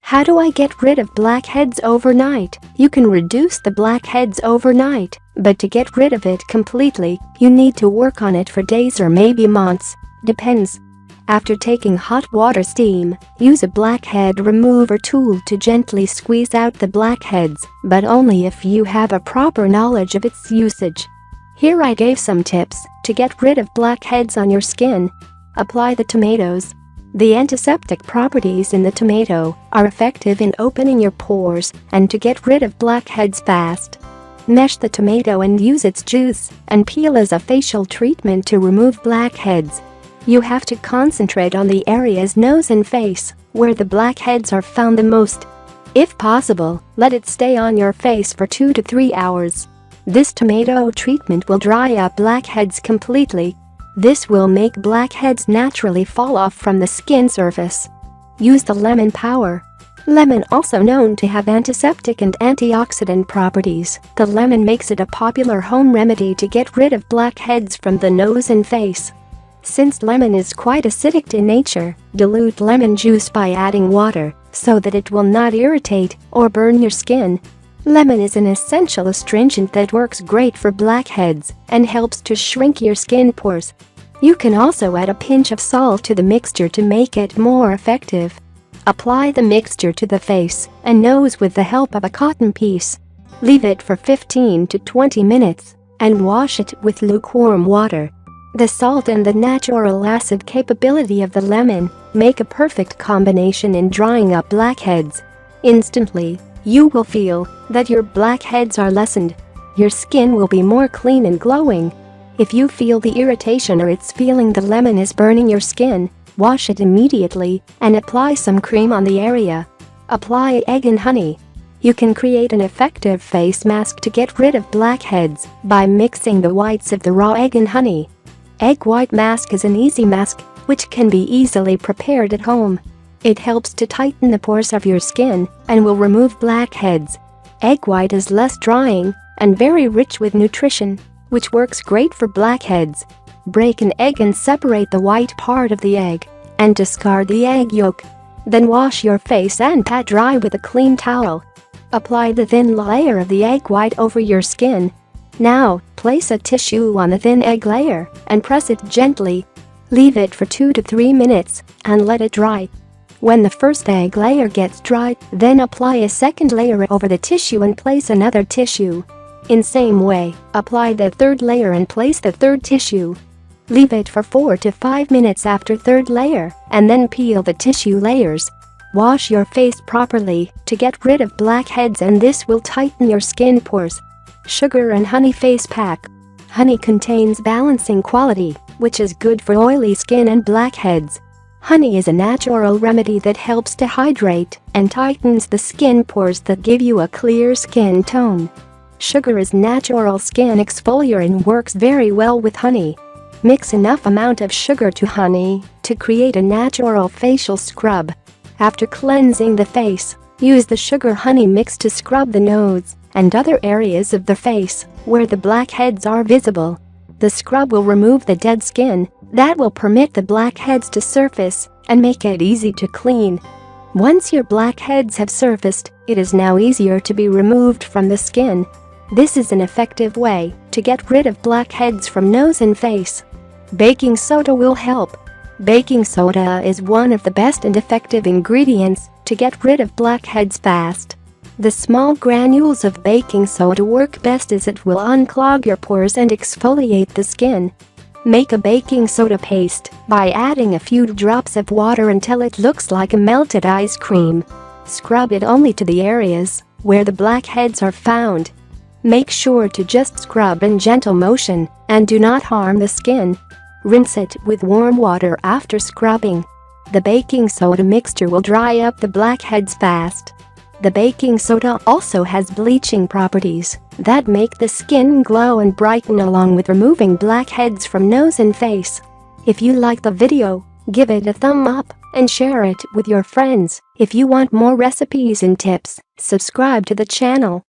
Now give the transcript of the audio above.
How do I get rid of blackheads overnight? You can reduce the blackheads overnight, but to get rid of it completely, you need to work on it for days or maybe months. Depends. After taking hot water steam, use a blackhead remover tool to gently squeeze out the blackheads, but only if you have a proper knowledge of its usage. Here I gave some tips to get rid of blackheads on your skin. Apply the tomatoes. The antiseptic properties in the tomato are effective in opening your pores and to get rid of blackheads fast. Mash the tomato and use its juice and peel as a facial treatment to remove blackheads. You have to concentrate on the areas nose and face where the blackheads are found the most. If possible, let it stay on your face for 2 to 3 hours. This tomato treatment will dry up blackheads completely. This will make blackheads naturally fall off from the skin surface. Use the lemon power. Lemon, also known to have antiseptic and antioxidant properties, the lemon makes it a popular home remedy to get rid of blackheads from the nose and face. Since lemon is quite acidic in nature, dilute lemon juice by adding water so that it will not irritate or burn your skin. Lemon is an essential astringent that works great for blackheads and helps to shrink your skin pores. You can also add a pinch of salt to the mixture to make it more effective. Apply the mixture to the face and nose with the help of a cotton piece. Leave it for 15 to 20 minutes and wash it with lukewarm water. The salt and the natural acid capability of the lemon make a perfect combination in drying up blackheads. Instantly, you will feel that your blackheads are lessened. Your skin will be more clean and glowing. If you feel the irritation or it's feeling the lemon is burning your skin, wash it immediately and apply some cream on the area. Apply egg and honey. You can create an effective face mask to get rid of blackheads by mixing the whites of the raw egg and honey. Egg white mask is an easy mask which can be easily prepared at home. It helps to tighten the pores of your skin and will remove blackheads. Egg white is less drying and very rich with nutrition, which works great for blackheads. Break an egg and separate the white part of the egg and discard the egg yolk. Then wash your face and pat dry with a clean towel. Apply the thin layer of the egg white over your skin. Now, place a tissue on the thin egg layer and press it gently. Leave it for 2 to 3 minutes and let it dry. When the first egg layer gets dry, then apply a second layer over the tissue and place another tissue. In same way, apply the third layer and place the third tissue. Leave it for 4 to 5 minutes after third layer and then peel the tissue layers. Wash your face properly to get rid of blackheads and this will tighten your skin pores. Sugar and honey face pack. Honey contains balancing quality, which is good for oily skin and blackheads. Honey is a natural remedy that helps to hydrate and tightens the skin pores that give you a clear skin tone. Sugar is natural skin exfoliant and works very well with honey. Mix enough amount of sugar to honey to create a natural facial scrub. After cleansing the face, use the sugar-honey mix to scrub the nose and other areas of the face where the blackheads are visible. The scrub will remove the dead skin that will permit the blackheads to surface and make it easy to clean. Once your blackheads have surfaced, it is now easier to be removed from the skin. This is an effective way to get rid of blackheads from nose and face. Baking soda will help. Baking soda is one of the best and effective ingredients to get rid of blackheads fast. The small granules of baking soda work best as it will unclog your pores and exfoliate the skin. Make a baking soda paste by adding a few drops of water until it looks like a melted ice cream. Scrub it only to the areas where the blackheads are found. Make sure to just scrub in gentle motion and do not harm the skin. Rinse it with warm water after scrubbing. The baking soda mixture will dry up the blackheads fast. The baking soda also has bleaching properties that make the skin glow and brighten along with removing blackheads from nose and face. If you like the video, give it a thumb up and share it with your friends. If you want more recipes and tips, subscribe to the channel.